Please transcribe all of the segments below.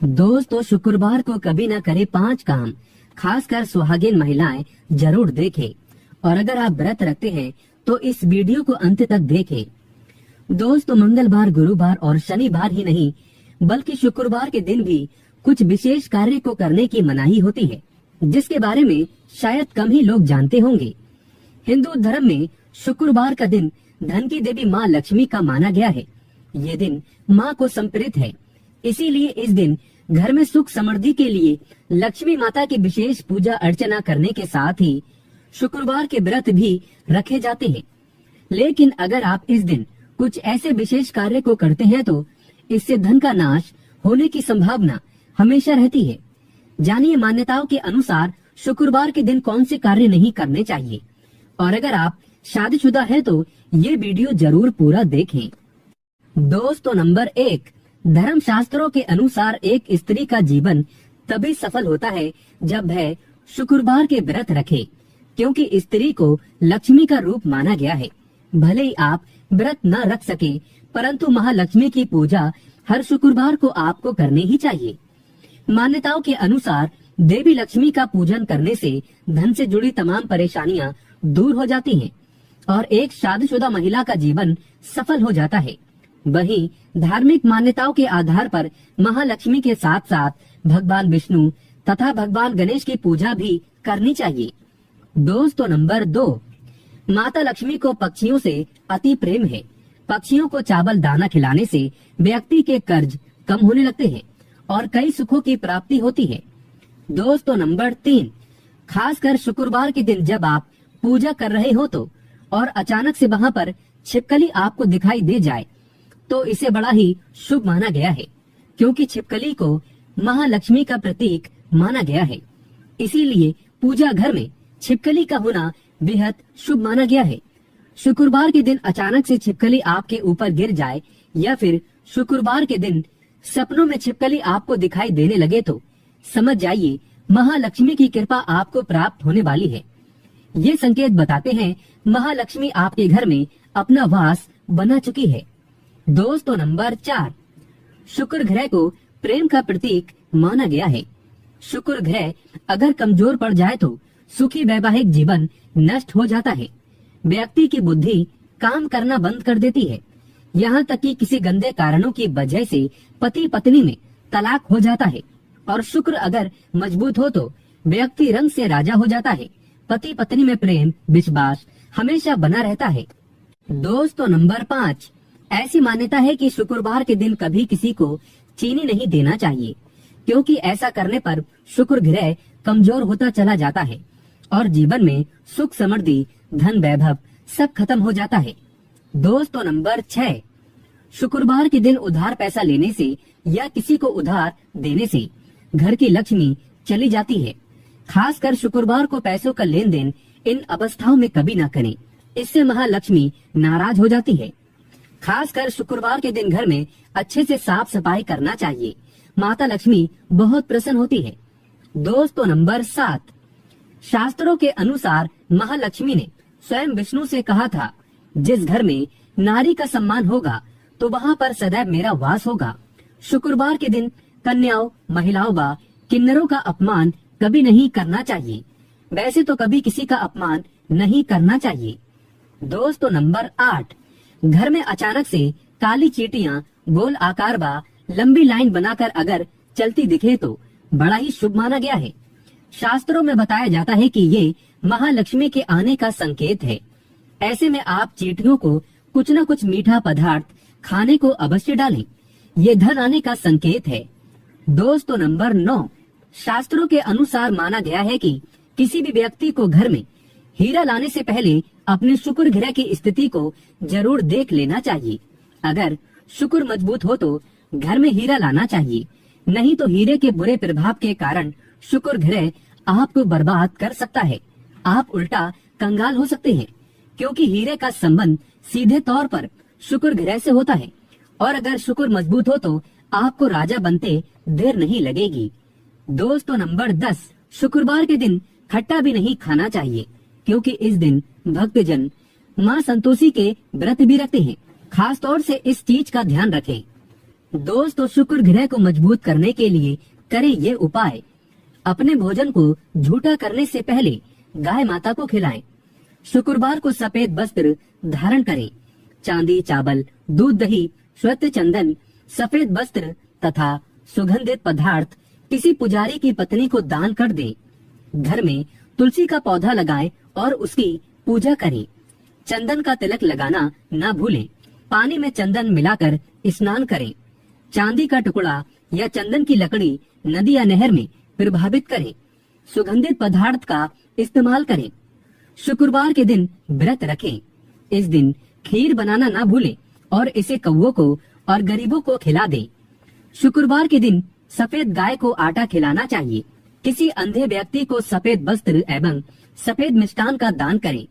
दोस्तों, शुक्रवार को कभी न करे 5 काम, खासकर सुहागिन महिलाएं जरूर देखें। और अगर आप व्रत रखते हैं तो इस वीडियो को अंत तक देखें। दोस्तों, मंगलवार, गुरुवार और शनिवार ही नहीं बल्कि शुक्रवार के दिन भी कुछ विशेष कार्य को करने की मनाही होती है, जिसके बारे में शायद कम ही लोग जानते होंगे। हिंदू धर्म में शुक्रवार का दिन धन की देवी माँ लक्ष्मी का माना गया है। ये दिन माँ को समर्पित है, इसीलिए इस दिन घर में सुख समृद्धि के लिए लक्ष्मी माता की विशेष पूजा अर्चना करने के साथ ही शुक्रवार के व्रत भी रखे जाते हैं। लेकिन अगर आप इस दिन कुछ ऐसे विशेष कार्य को करते हैं तो इससे धन का नाश होने की संभावना हमेशा रहती है। जानिए मान्यताओं के अनुसार शुक्रवार के दिन कौन से कार्य नहीं करने चाहिए। और अगर आप शादीशुदा हैं तो ये वीडियो जरूर पूरा देखें। दोस्तों, नंबर 1, धर्म शास्त्रों के अनुसार एक स्त्री का जीवन तभी सफल होता है जब वह शुक्रवार के व्रत रखे, क्योंकि स्त्री को लक्ष्मी का रूप माना गया है। भले ही आप व्रत न रख सके, परंतु महालक्ष्मी की पूजा हर शुक्रवार को आपको करनी ही चाहिए। मान्यताओं के अनुसार देवी लक्ष्मी का पूजन करने से धन से जुड़ी तमाम परेशानियां दूर हो जाती हैं और एक शादीशुदा महिला का जीवन सफल हो जाता है। वहीं धार्मिक मान्यताओं के आधार पर महालक्ष्मी के साथ साथ भगवान विष्णु तथा भगवान गणेश की पूजा भी करनी चाहिए। दोस्तों, नंबर 2, माता लक्ष्मी को पक्षियों से अति प्रेम है। पक्षियों को चावल दाना खिलाने से व्यक्ति के कर्ज कम होने लगते हैं और कई सुखों की प्राप्ति होती है। दोस्तों, नंबर 3, खासकर शुक्रवार के दिन जब आप पूजा कर रहे हो तो और अचानक से वहाँ पर छिपकली आपको दिखाई दे जाए तो इसे बड़ा ही शुभ माना गया है, क्योंकि छिपकली को महालक्ष्मी का प्रतीक माना गया है। इसीलिए पूजा घर में छिपकली का होना बेहद शुभ माना गया है। शुक्रवार के दिन अचानक से छिपकली आपके ऊपर गिर जाए या फिर शुक्रवार के दिन सपनों में छिपकली आपको दिखाई देने लगे तो समझ जाइए महालक्ष्मी की कृपा आपको प्राप्त होने वाली है। ये संकेत बताते हैं महालक्ष्मी आपके घर में अपना वास बना चुकी है। दोस्तों, नंबर 4, शुक्र ग्रह को प्रेम का प्रतीक माना गया है। शुक्र ग्रह अगर कमजोर पड़ जाए तो सुखी वैवाहिक जीवन नष्ट हो जाता है। व्यक्ति की बुद्धि काम करना बंद कर देती है, यहाँ तक कि किसी गंदे कारणों की वजह से पति पत्नी में तलाक हो जाता है। और शुक्र अगर मजबूत हो तो व्यक्ति रंग से राजा हो जाता है। पति पत्नी में प्रेम विश्वास हमेशा बना रहता है। दोस्तों, नंबर 5, ऐसी मान्यता है कि शुक्रवार के दिन कभी किसी को चीनी नहीं देना चाहिए, क्योंकि ऐसा करने पर शुक्र ग्रह कमजोर होता चला जाता है और जीवन में सुख समृद्धि धन वैभव सब खत्म हो जाता है। दोस्तों, नंबर 6, शुक्रवार के दिन उधार पैसा लेने से या किसी को उधार देने से घर की लक्ष्मी चली जाती है। खासकर शुक्रवार को पैसों का लेन देन इन अवस्थाओं में कभी ना करें, इससे महालक्ष्मी नाराज हो जाती है। खासकर शुक्रवार के दिन घर में अच्छे से साफ सफाई करना चाहिए, माता लक्ष्मी बहुत प्रसन्न होती है। दोस्तों, नंबर 7, शास्त्रों के अनुसार महालक्ष्मी ने स्वयं विष्णु से कहा था, जिस घर में नारी का सम्मान होगा तो वहाँ पर सदैव मेरा वास होगा। शुक्रवार के दिन कन्याओं, महिलाओं व किन्नरों का अपमान कभी नहीं करना चाहिए। वैसे तो कभी किसी का अपमान नहीं करना चाहिए। दोस्तों, नंबर 8, घर में अचानक से काली चींटियां गोल आकार व लंबी लाइन बनाकर अगर चलती दिखे तो बड़ा ही शुभ माना गया है। शास्त्रों में बताया जाता है कि ये महालक्ष्मी के आने का संकेत है। ऐसे में आप चींटियों को कुछ न कुछ मीठा पदार्थ खाने को अवश्य डालें, ये धन आने का संकेत है। दोस्तों, नंबर 9, शास्त्रों के अनुसार माना गया है कि किसी भी व्यक्ति को घर में हीरा लाने से पहले अपने शुक्र ग्रह की स्थिति को जरूर देख लेना चाहिए। अगर शुक्र मजबूत हो तो घर में हीरा लाना चाहिए, नहीं तो हीरे के बुरे प्रभाव के कारण शुक्र ग्रह आपको बर्बाद कर सकता है। आप उल्टा कंगाल हो सकते हैं, क्योंकि हीरे का संबंध सीधे तौर पर शुक्र ग्रह से होता है और अगर शुक्र मजबूत हो तो आपको राजा बनते देर नहीं लगेगी। दोस्तों, नंबर 10, शुक्रवार के दिन खट्टा भी नहीं खाना चाहिए, क्योंकि इस दिन भक्तजन माँ संतोषी के व्रत भी रखते हैं। खास तौर से इस चीज का ध्यान रखें। दोस्तों शुक्र ग्रह को मजबूत करने के लिए करें ये उपाय। अपने भोजन को झूठा करने से पहले गाय माता को खिलाएं। शुक्रवार को सफेद वस्त्र धारण करें। चांदी, चावल, दूध, दही, श्वेत चंदन, सफेद वस्त्र तथा सुगंधित पदार्थ किसी पुजारी की पत्नी को दान कर दें। घर में तुलसी का पौधा लगाएं और उसकी पूजा करें। चंदन का तिलक लगाना ना भूलें। पानी में चंदन मिलाकर स्नान करें। चांदी का टुकड़ा या चंदन की लकड़ी नदी या नहर में प्रभावित करें। सुगंधित पदार्थ का इस्तेमाल करें। शुक्रवार के दिन व्रत रखें। इस दिन खीर बनाना ना भूलें और इसे कौवों को और गरीबों को खिला दें। शुक्रवार के दिन सफेद गाय को आटा खिलाना चाहिए। किसी अंधे व्यक्ति को सफेद वस्त्र एवं सफेद मिष्टान का दान करें।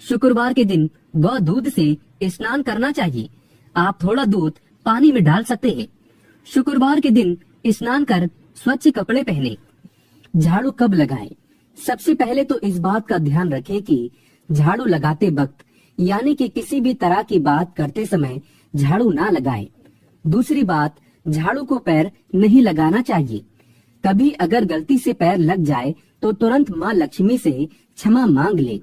शुक्रवार के दिन गौ दूध से स्नान करना चाहिए। आप थोड़ा दूध पानी में डाल सकते हैं। शुक्रवार के दिन स्नान कर स्वच्छ कपड़े पहने। झाड़ू कब लगाएं? सबसे पहले तो इस बात का ध्यान रखें कि झाड़ू लगाते वक्त यानी कि किसी भी तरह की बात करते समय झाड़ू ना लगाएं। दूसरी बात, झाड़ू को पैर नहीं लगाना चाहिए। कभी अगर गलती से पैर लग जाए तो तुरंत माँ लक्ष्मी से क्षमा मांग ले।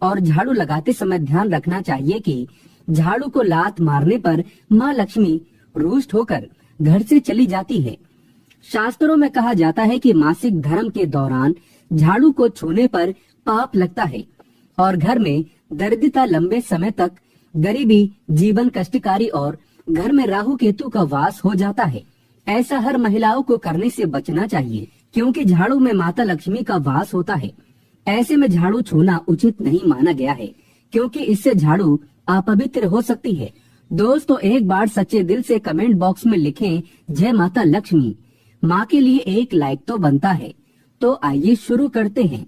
और झाड़ू लगाते समय ध्यान रखना चाहिए कि झाड़ू को लात मारने पर माँ लक्ष्मी रुष्ट होकर घर से चली जाती है। शास्त्रों में कहा जाता है कि मासिक धर्म के दौरान झाड़ू को छूने पर पाप लगता है और घर में दरिद्रता, लंबे समय तक गरीबी, जीवन कष्टकारी और घर में राहु केतु का वास हो जाता है। ऐसा हर महिलाओं को करने से बचना चाहिए क्योंकि झाड़ू में माता लक्ष्मी का वास होता है। ऐसे में झाड़ू छूना उचित नहीं माना गया है क्योंकि इससे झाड़ू अपवित्र हो सकती है। दोस्तों एक बार सच्चे दिल से कमेंट बॉक्स में लिखें जय माता लक्ष्मी। माँ के लिए एक लाइक तो बनता है। तो आइए शुरू करते हैं।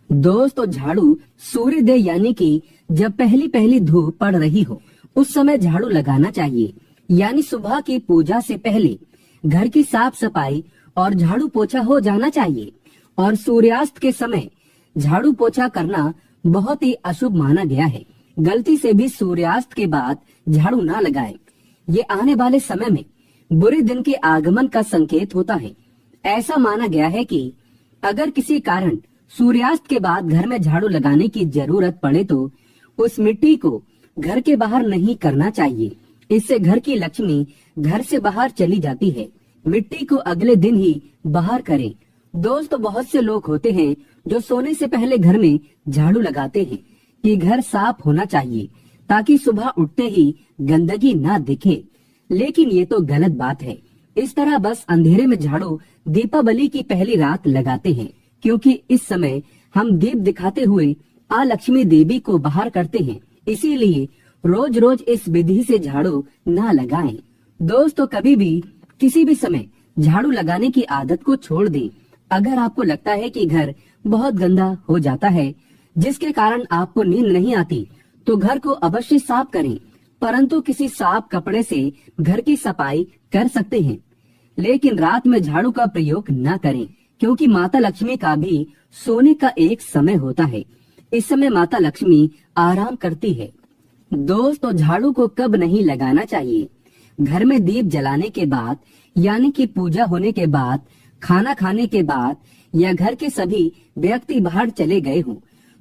दोस्तों झाड़ू सूर्योदय यानी कि जब पहली पहली धूप पड़ रही हो उस समय झाड़ू लगाना चाहिए। यानी सुबह की पूजा से पहले घर की साफ सफाई और झाड़ू पोछा हो जाना चाहिए। और सूर्यास्त के समय झाड़ू पोछा करना बहुत ही अशुभ माना गया है। गलती से भी सूर्यास्त के बाद झाड़ू ना लगाएं। ये आने वाले समय में बुरे दिन के आगमन का संकेत होता है। ऐसा माना गया है कि अगर किसी कारण सूर्यास्त के बाद घर में झाड़ू लगाने की जरूरत पड़े तो उस मिट्टी को घर के बाहर नहीं करना चाहिए। इससे घर की लक्ष्मी घर से बाहर चली जाती है। मिट्टी को अगले दिन ही बाहर करें। दोस्तों बहुत से लोग होते हैं जो सोने से पहले घर में झाड़ू लगाते हैं कि घर साफ होना चाहिए ताकि सुबह उठते ही गंदगी ना दिखे। लेकिन ये तो गलत बात है। इस तरह बस अंधेरे में झाड़ू दीपावली की पहली रात लगाते हैं क्योंकि इस समय हम दीप दिखाते हुए आ लक्ष्मी देवी को बाहर करते हैं। इसीलिए रोज रोज इस विधि से झाड़ू ना लगाएं। दोस्तों कभी भी किसी भी समय झाड़ू लगाने की आदत को छोड़ दें। अगर आपको लगता है कि घर बहुत गंदा हो जाता है जिसके कारण आपको नींद नहीं आती तो घर को अवश्य साफ करें, परंतु किसी साफ कपड़े से घर की सफाई कर सकते हैं। लेकिन रात में झाड़ू का प्रयोग न करें क्योंकि माता लक्ष्मी का भी सोने का एक समय होता है। इस समय माता लक्ष्मी आराम करती है। दोस्तों झाड़ू को कब नहीं लगाना चाहिए? घर में दीप जलाने के बाद यानी कि पूजा होने के बाद, खाना खाने के बाद या घर के सभी व्यक्ति बाहर चले गए हों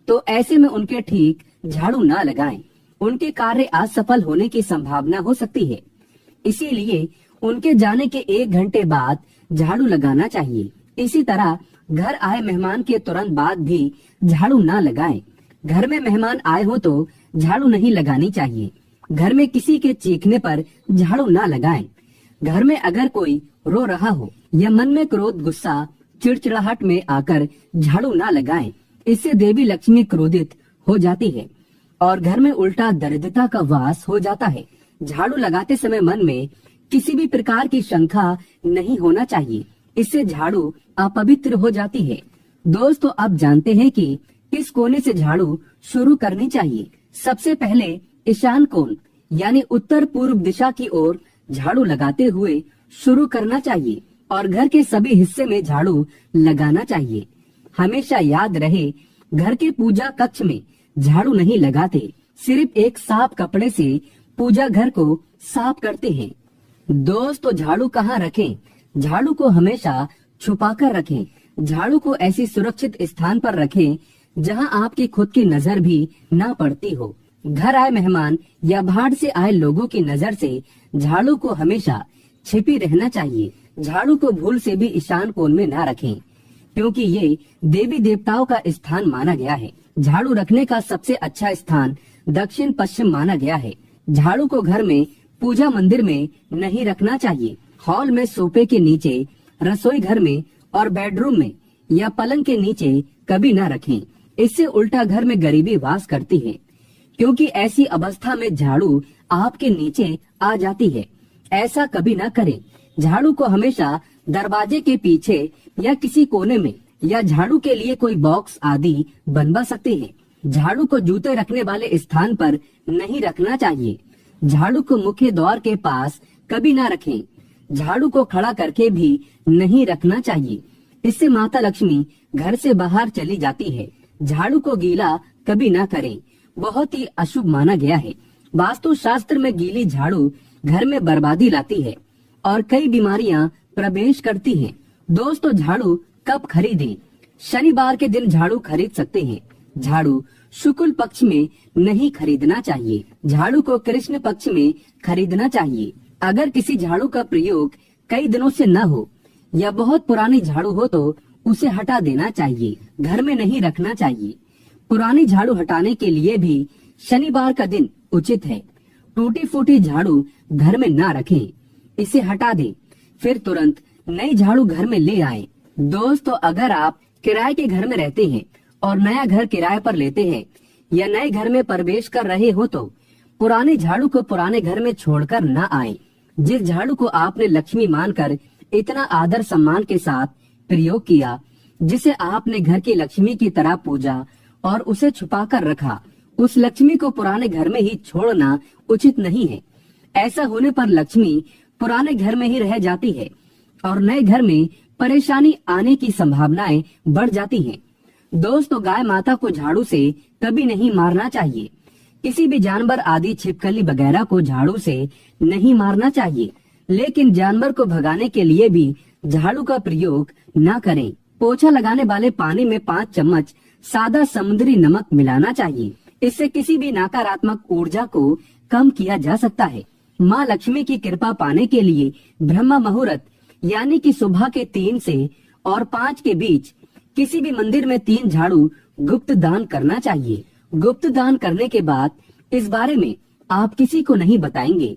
तो ऐसे में उनके ठीक झाड़ू ना लगाएं। उनके कार्य असफल होने की संभावना हो सकती है। इसीलिए उनके जाने के 1 घंटे बाद झाड़ू लगाना चाहिए। इसी तरह घर आए मेहमान के तुरंत बाद भी झाड़ू ना लगाएं। घर में मेहमान आए हो तो झाड़ू नहीं लगानी चाहिए। घर में किसी के चीखने पर झाड़ू ना लगाएं। घर में अगर कोई रो रहा हो या मन में क्रोध, गुस्सा, चिड़चिड़ाहट में आकर झाड़ू ना लगाएं। इससे देवी लक्ष्मी क्रोधित हो जाती है और घर में उल्टा दरिद्रता का वास हो जाता है। झाड़ू लगाते समय मन में किसी भी प्रकार की शंका नहीं होना चाहिए। इससे झाड़ू अपवित्र हो जाती है। दोस्तों अब जानते हैं कि किस कोने से झाड़ू शुरू करनी चाहिए। सबसे पहले ईशान कोण यानी उत्तर पूर्व दिशा की ओर झाड़ू लगाते हुए शुरू करना चाहिए और घर के सभी हिस्से में झाड़ू लगाना चाहिए। हमेशा याद रहे, घर के पूजा कक्ष में झाड़ू नहीं लगाते, सिर्फ एक साफ कपड़े से पूजा घर को साफ करते हैं। दोस्तों झाड़ू कहाँ रखें? झाड़ू को हमेशा छुपा कर रखें। झाड़ू को ऐसी सुरक्षित स्थान पर रखें जहां आपकी खुद की नजर भी ना पड़ती हो। घर आए मेहमान या बाहर से आए लोगों की नजर से झाड़ू को हमेशा छिपी रहना चाहिए। झाड़ू को भूल से भी ईशान कोण में ना रखें, क्योंकि ये देवी देवताओं का स्थान माना गया है। झाड़ू रखने का सबसे अच्छा स्थान दक्षिण पश्चिम माना गया है। झाड़ू को घर में पूजा मंदिर में नहीं रखना चाहिए। हॉल में सोफे के नीचे, रसोई घर में और बेडरूम में या पलंग के नीचे कभी ना रखें। इससे उल्टा घर में गरीबी वास करती है, क्योंकि ऐसी अवस्था में झाड़ू आपके नीचे आ जाती है। ऐसा कभी ना करें। झाड़ू को हमेशा दरवाजे के पीछे या किसी कोने में या झाड़ू के लिए कोई बॉक्स आदि बनवा सकते हैं। झाड़ू को जूते रखने वाले स्थान पर नहीं रखना चाहिए। झाड़ू को मुख्य द्वार के पास कभी ना रखें। झाड़ू को खड़ा करके भी नहीं रखना चाहिए। इससे माता लक्ष्मी घर से बाहर चली जाती है। झाड़ू को गीला कभी ना करें, बहुत ही अशुभ माना गया है। वास्तु शास्त्र में गीली झाड़ू घर में बर्बादी लाती है और कई बीमारियां प्रवेश करती हैं। दोस्तों झाड़ू कब खरीदें? शनिवार के दिन झाड़ू खरीद सकते हैं। झाड़ू शुक्ल पक्ष में नहीं खरीदना चाहिए। झाड़ू को कृष्ण पक्ष में खरीदना चाहिए। अगर किसी झाड़ू का प्रयोग कई दिनों से न हो या बहुत पुरानी झाड़ू हो तो उसे हटा देना चाहिए, घर में नहीं रखना चाहिए। पुरानी झाड़ू हटाने के लिए भी शनिवार का दिन उचित है। टूटी फूटी झाड़ू घर में ना रखें, इसे हटा दें, फिर तुरंत नई झाड़ू घर में ले आएं। दोस्तों अगर आप किराए के घर में रहते हैं और नया घर किराए पर लेते हैं या नए घर में प्रवेश कर रहे हो तो पुराने झाड़ू को पुराने घर में छोड़कर न आएं। जिस झाड़ू को आपने लक्ष्मी मानकर इतना आदर सम्मान के साथ प्रयोग किया, जिसे आपने घर की लक्ष्मी की तरह पूजा और उसे छुपा कर रखा, उस लक्ष्मी को पुराने घर में ही छोड़ना उचित नहीं है। ऐसा होने पर लक्ष्मी पुराने घर में ही रह जाती है और नए घर में परेशानी आने की संभावनाएं बढ़ जाती हैं। दोस्तों गाय माता को झाड़ू से कभी नहीं मारना चाहिए। किसी भी जानवर आदि छिपकली वगैरह को झाड़ू से नहीं मारना चाहिए, लेकिन जानवर को भगाने के लिए भी झाड़ू का प्रयोग न करें। पोछा लगाने वाले पानी में 5 चम्मच सादा समुद्री नमक मिलाना चाहिए। इससे किसी भी नकारात्मक ऊर्जा को कम किया जा सकता है। माँ लक्ष्मी की कृपा पाने के लिए ब्रह्म मुहूर्त यानी कि सुबह के 3 से और 5 के बीच किसी भी मंदिर में 3 झाड़ू गुप्त दान करना चाहिए। गुप्त दान करने के बाद इस बारे में आप किसी को नहीं बताएंगे।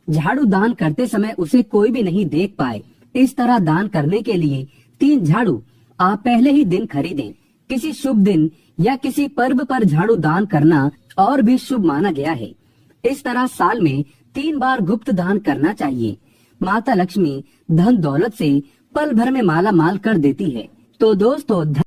झाड़ू दान करते समय उसे कोई भी नहीं देख पाए। इस तरह दान करने के लिए 3 झाड़ू आप पहले ही दिन खरीदें। किसी शुभ दिन या किसी पर्व पर झाड़ू दान करना और भी शुभ माना गया है। इस तरह साल में 3 बार गुप्त दान करना चाहिए। माता लक्ष्मी धन दौलत से पल भर में माला माल कर देती है। तो दोस्तों